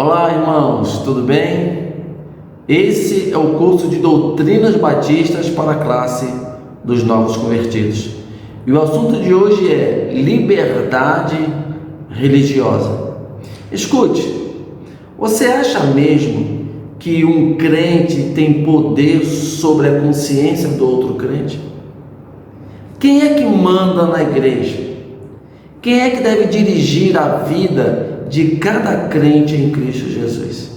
Olá, irmãos, tudo bem? Esse é o curso de Doutrinas Batistas para a classe dos novos convertidos. E o assunto de hoje é liberdade religiosa. Escute, você acha mesmo que um crente tem poder sobre a consciência do outro crente? Quem é que manda na igreja? Quem é que deve dirigir a vida de cada crente em Cristo Jesus?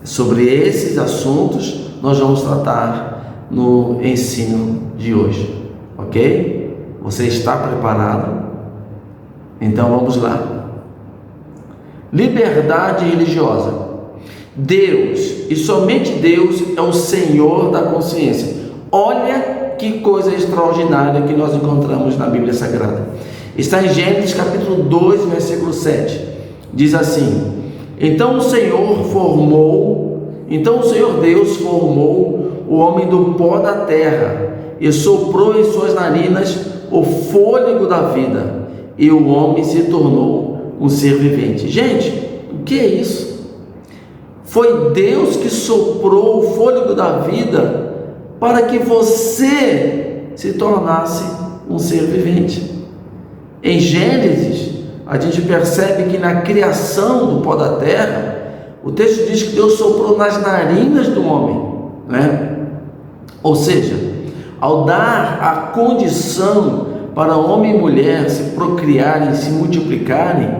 Sobre esses assuntos nós vamos tratar no ensino de hoje, ok? Você está preparado? Então vamos lá. Liberdade religiosa. Deus, e somente Deus, é o Senhor da consciência. Olha que coisa extraordinária que nós encontramos na Bíblia Sagrada. Está em Gênesis capítulo 2, versículo 7. Diz assim: Então o Senhor Deus formou o homem do pó da terra e soprou em suas narinas o fôlego da vida, e o homem se tornou um ser vivente. Gente, o que é isso? Foi Deus que soprou o fôlego da vida para que você se tornasse um ser vivente. Em Gênesis, a gente percebe que na criação do pó da terra, o texto diz que Deus soprou nas narinas do homem, né? Ou seja, ao dar a condição para homem e mulher se procriarem, se multiplicarem,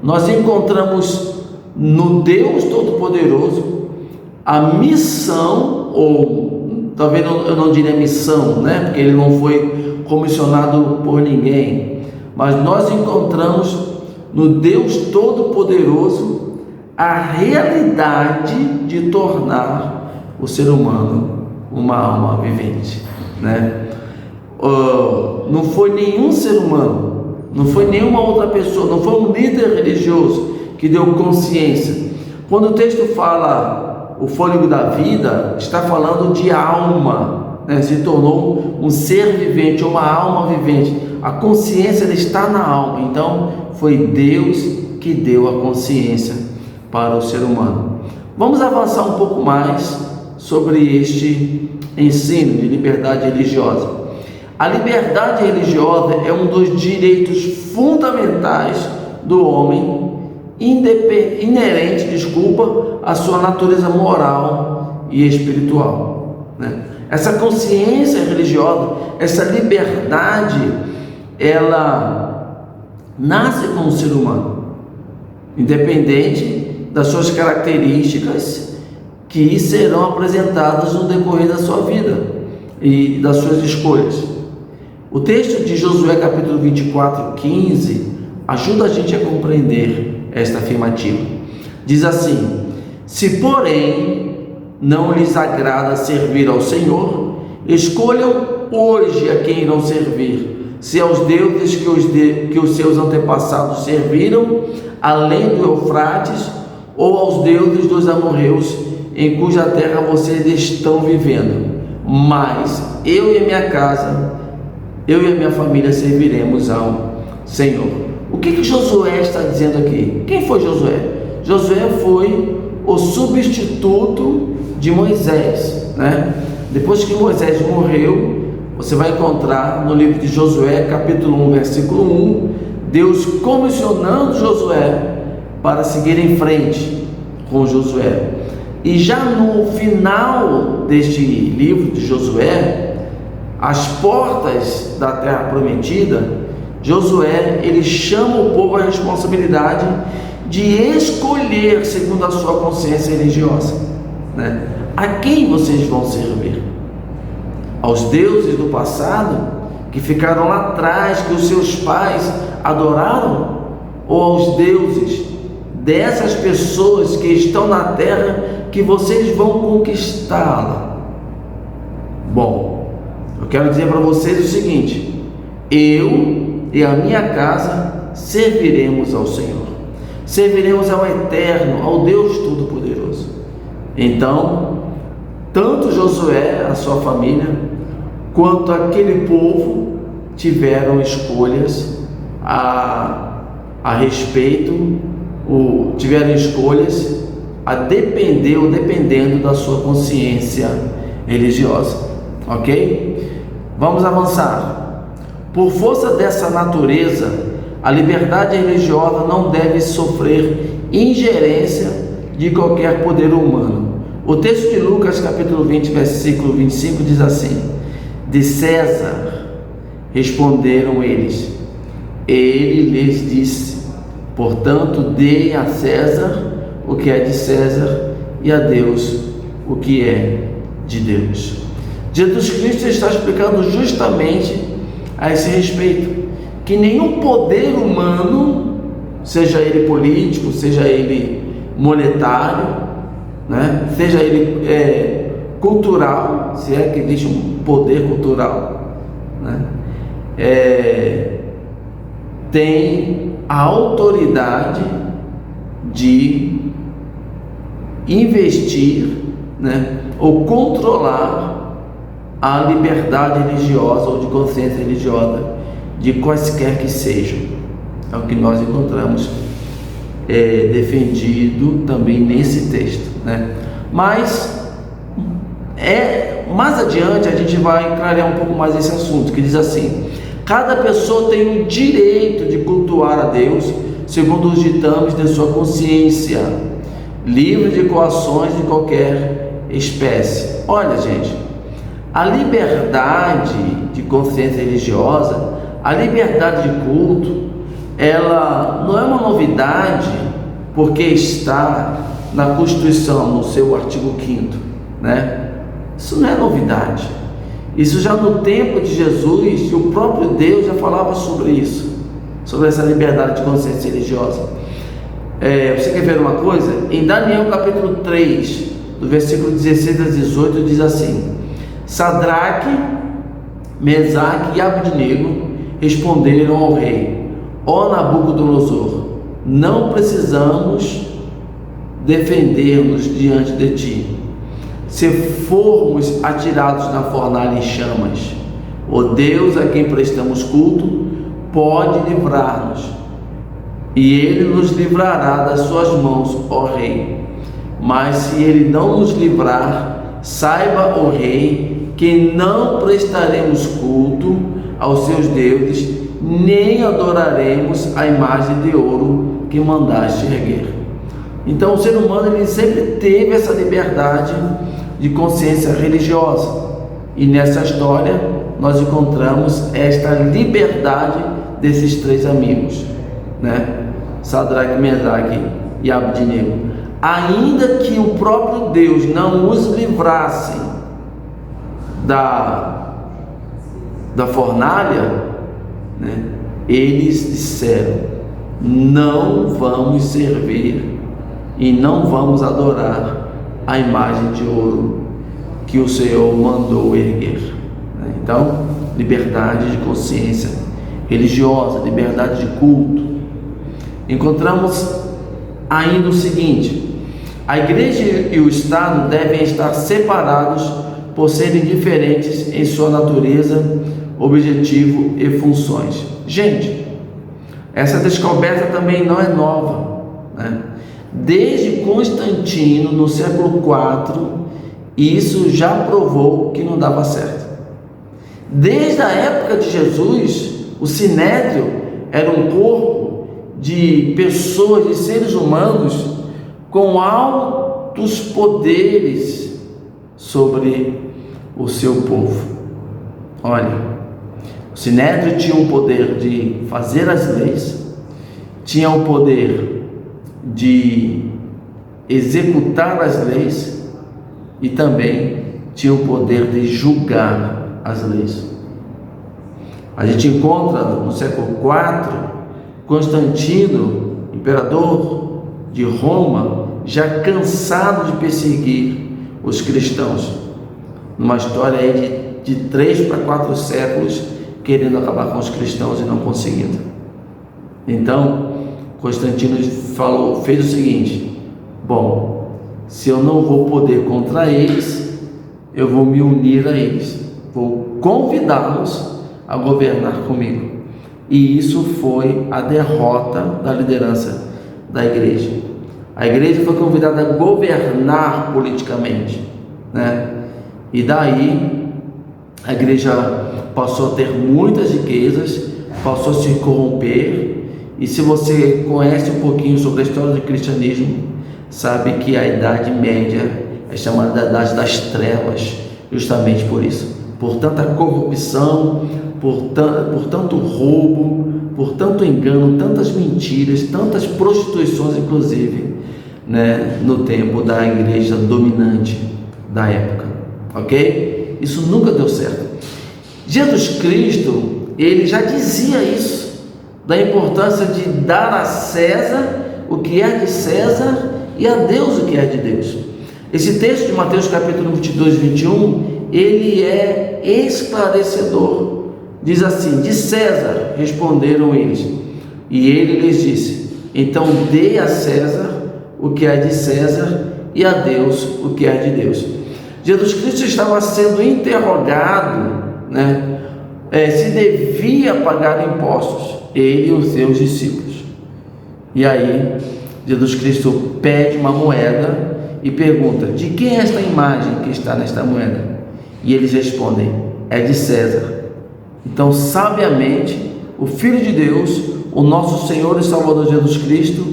nós encontramos no Deus Todo-Poderoso a missão, ou talvez eu não diria missão, né? Porque ele não foi comissionado por ninguém, mas nós encontramos no Deus Todo-Poderoso a realidade de tornar o ser humano uma alma vivente, né? Não foi nenhum ser humano, não foi nenhuma outra pessoa, não foi um líder religioso que deu consciência. Quando o texto fala o fôlego da vida, está falando de alma, né? Se tornou um ser vivente, uma alma vivente. A consciência está na alma. Então foi Deus que deu a consciência para o ser humano. Vamos avançar um pouco mais sobre este ensino de liberdade religiosa. A liberdade religiosa é um dos direitos fundamentais do homem, inerente, à sua natureza moral e espiritual, né? Essa consciência religiosa, essa liberdade, ela nasce com o ser humano, independente das suas características que serão apresentadas no decorrer da sua vida e das suas escolhas. O texto de Josué capítulo 24, 15 ajuda a gente a compreender esta afirmativa. Diz assim: Se porém não lhes agrada servir ao Senhor, escolham hoje a quem irão servir, se aos deuses que os seus antepassados serviram, além do Eufrates, ou aos deuses dos amorreus, em cuja terra vocês estão vivendo. Mas eu e a minha casa, eu e a minha família serviremos ao Senhor. O que Josué está dizendo aqui? Quem foi Josué? Josué foi o substituto de Moisés, né? Depois que Moisés morreu, você vai encontrar no livro de Josué, capítulo 1, versículo 1, Deus comissionando Josué para seguir em frente com Josué. E já no final deste livro de Josué, as portas da terra prometida, Josué, ele chama o povo à responsabilidade de escolher segundo a sua consciência religiosa, né? A quem vocês vão servir? Aos deuses do passado, que ficaram lá atrás, que os seus pais adoraram? Ou aos deuses dessas pessoas que estão na terra, que vocês vão conquistá-la? Bom, eu quero dizer para vocês o seguinte: eu e a minha casa serviremos ao Senhor, serviremos ao Eterno, ao Deus Todo-Poderoso. Então, tanto Josué, a sua família, quanto aquele povo tiveram escolhas a respeito tiveram escolhas a depender ou dependendo da sua consciência religiosa, ok? Vamos avançar. Por força dessa natureza, a liberdade religiosa não deve sofrer ingerência de qualquer poder humano. O texto de Lucas, capítulo 20, versículo 25, diz assim: de César responderam eles. Ele lhes disse: portanto, deem a César o que é de César e a Deus o que é de Deus. Jesus Cristo está explicando justamente a esse respeito, que nenhum poder humano, seja ele político, seja ele monetário, né, seja ele cultural, se é que existe um poder cultural, né, tem a autoridade de investir, né, ou controlar a liberdade religiosa ou de consciência religiosa de quaisquer que sejam. É o que nós encontramos defendido também nesse texto, né? Mas mais adiante a gente vai clarear um pouco mais esse assunto, que diz assim: cada pessoa tem o direito de cultuar a Deus segundo os ditames de sua consciência, livre de coações de qualquer espécie. Olha, gente, a liberdade de consciência religiosa, a liberdade de culto, ela não é uma novidade porque está na Constituição, no seu artigo 5º, né? Isso não é novidade. Isso já no tempo de Jesus, o próprio Deus já falava sobre isso, sobre essa liberdade de consciência religiosa. Você quer ver uma coisa? Em Daniel capítulo 3, do versículo 16 a 18, diz assim: Sadraque, Mesaque e Abednego responderam ao rei: ó Nabucodonosor, não precisamos defender-nos diante de ti. Se formos atirados na fornalha em chamas, o Deus a quem prestamos culto pode livrar-nos, e ele nos livrará das suas mãos, ó rei. Mas se ele não nos livrar, saiba, ó rei, que não prestaremos culto aos seus deuses, nem adoraremos a imagem de ouro que mandaste erguer. Então o ser humano ele sempre teve essa liberdade de consciência religiosa, e nessa história nós encontramos esta liberdade desses três amigos, né? Sadraque, Mesaque e Abednego. Ainda que o próprio Deus não os livrasse da fornalha, né, eles disseram: não vamos servir e não vamos adorar a imagem de ouro que o Senhor mandou erguer. Então, liberdade de consciência religiosa, liberdade de culto. Encontramos ainda o seguinte: a igreja e o Estado devem estar separados por serem diferentes em sua natureza, objetivo e funções. Gente, essa descoberta também não é nova, né? Desde Constantino, no século IV, isso já provou que não dava certo. Desde a época de Jesus, o Sinédrio era um corpo de pessoas, de seres humanos com altos poderes sobre o seu povo. Olha, o Sinédrio tinha o poder de fazer as leis, tinha o poder de executar as leis e também tinha o poder de julgar as leis. A gente encontra no século IV Constantino, imperador de Roma, já cansado de perseguir os cristãos, numa história aí de 3 para 4 séculos, querendo acabar com os cristãos e não conseguindo. Então Constantino fez o seguinte: bom, se eu não vou poder contra eles, eu vou me unir a eles, vou convidá-los a governar comigo. E isso foi a derrota da liderança da igreja. A igreja foi convidada a governar politicamente, né? E daí a igreja passou a ter muitas riquezas, passou a se corromper. E se você conhece um pouquinho sobre a história do cristianismo, sabe que a Idade Média é chamada da Idade das Trevas, justamente por isso, por tanta corrupção, por tanto roubo, por tanto engano, tantas mentiras, tantas prostituições, inclusive, né, no tempo da igreja dominante da época, ok? Isso nunca deu certo. Jesus Cristo, ele já dizia isso, da importância de dar a César o que é de César e a Deus o que é de Deus. Esse texto de Mateus capítulo 22, 21, ele é esclarecedor. Diz assim: de César responderam eles, e ele lhes disse: então dê a César o que é de César e a Deus o que é de Deus. Jesus Cristo estava sendo interrogado, né, se devia pagar impostos, ele e os seus discípulos. E aí Jesus Cristo pede uma moeda e pergunta: de quem é esta imagem que está nesta moeda? E eles respondem: é de César. Então, sabiamente, o Filho de Deus, o nosso Senhor e Salvador Jesus Cristo,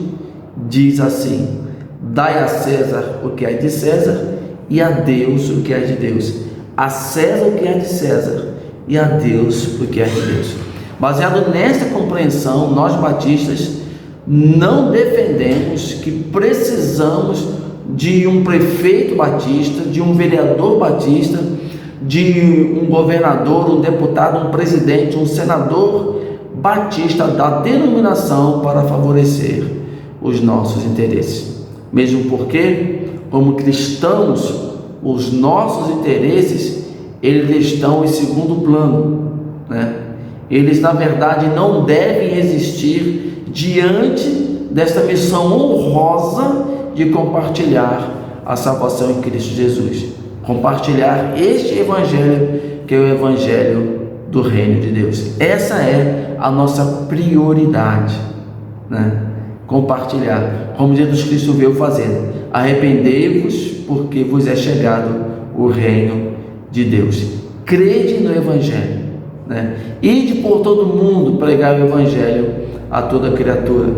diz assim: dai a César o que é de César e a Deus o que é de Deus. A César o que é de César e a Deus o que é de Deus. Baseado nessa compreensão, nós batistas não defendemos que precisamos de um prefeito batista, de um vereador batista, de um governador, um deputado, um presidente, um senador batista da denominação para favorecer os nossos interesses. Mesmo porque, como cristãos, os nossos interesses, eles estão em segundo plano, né? Eles, na verdade, não devem existir diante desta missão honrosa de compartilhar a salvação em Cristo Jesus. Compartilhar este evangelho, que é o evangelho do reino de Deus. Essa é a nossa prioridade, né? Compartilhar, como Jesus Cristo veio fazendo: arrependei-vos, porque vos é chegado o reino de Deus. Crede no evangelho, né? Ide por todo mundo pregar o evangelho a toda criatura,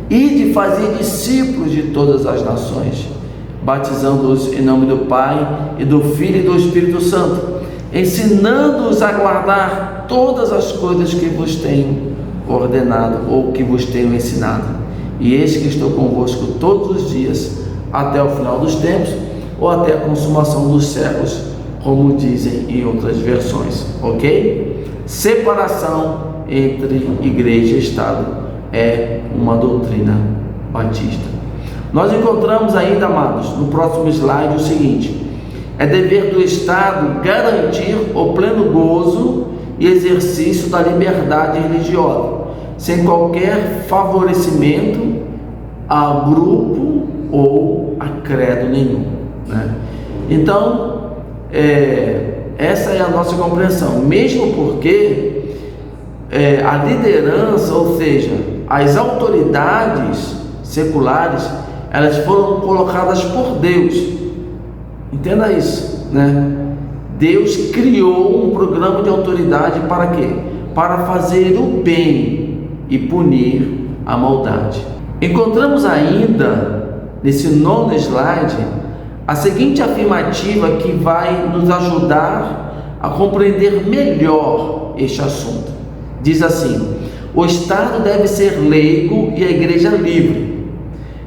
ide fazer discípulos de todas as nações, batizando-os em nome do Pai e do Filho e do Espírito Santo, ensinando-os a guardar todas as coisas que vos tenho ordenado ou que vos tenho ensinado. E eis que estou convosco todos os dias, até o final dos tempos, ou até a consumação dos séculos, como dizem em outras versões, ok? Separação entre igreja e Estado é uma doutrina batista. Nós encontramos ainda, amados, no próximo slide o seguinte: é dever do Estado garantir o pleno gozo e exercício da liberdade religiosa, sem qualquer favorecimento a grupo ou a credo nenhum, né? Então, essa é a nossa compreensão, mesmo porque a liderança, ou seja, as autoridades seculares, elas foram colocadas por Deus. Entenda isso, né? Deus criou um programa de autoridade para quê? Para fazer o bem e punir a maldade. Encontramos ainda nesse nono slide a seguinte afirmativa que vai nos ajudar a compreender melhor este assunto. Diz assim: o Estado deve ser leigo e a igreja livre,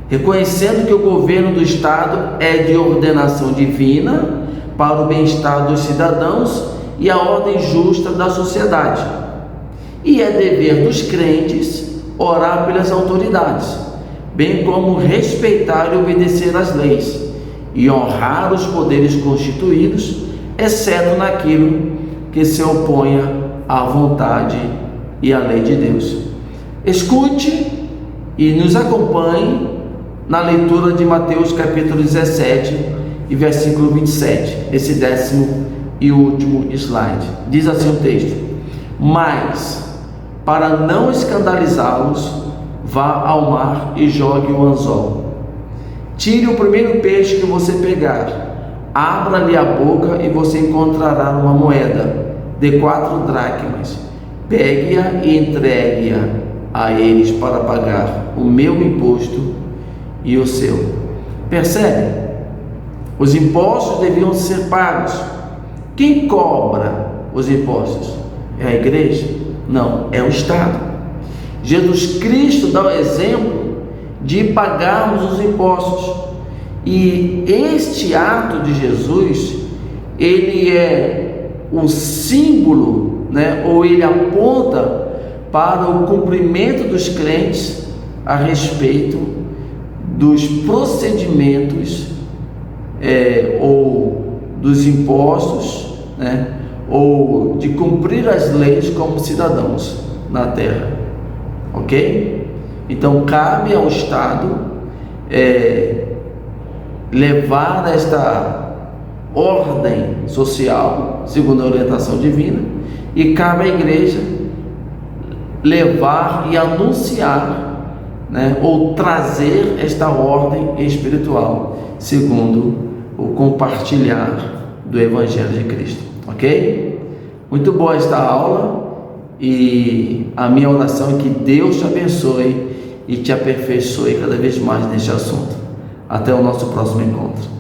reconhecendo que o governo do Estado é de ordenação divina para o bem-estar dos cidadãos e a ordem justa da sociedade. E é dever dos crentes orar pelas autoridades, bem como respeitar e obedecer às leis, e honrar os poderes constituídos, exceto naquilo que se oponha à vontade e à lei de Deus. Escute e nos acompanhe na leitura de Mateus capítulo 17 e versículo 27, esse 10º e último slide. Diz assim o texto: mas, para não escandalizá-los, vá ao mar e jogue o anzol. Tire o primeiro peixe que você pegar, abra-lhe a boca e você encontrará uma moeda de 4 dracmas. Pegue-a e entregue-a a eles para pagar o meu imposto e o seu. Percebe? Os impostos deviam ser pagos. Quem cobra os impostos? É a igreja? Não, é o Estado. Jesus Cristo dá o exemplo de pagarmos os impostos. E este ato de Jesus, ele é um símbolo, ou ele aponta para o cumprimento dos crentes a respeito dos procedimentos ou dos impostos, ou de cumprir as leis como cidadãos na terra, ok? Então cabe ao Estado levar esta ordem social segundo a orientação divina, e cabe à igreja levar e anunciar, ou trazer esta ordem espiritual segundo o compartilhar do Evangelho de Cristo, ok? Muito boa esta aula, e a minha oração é que Deus te abençoe e te aperfeiçoe cada vez mais neste assunto. Até o nosso próximo encontro.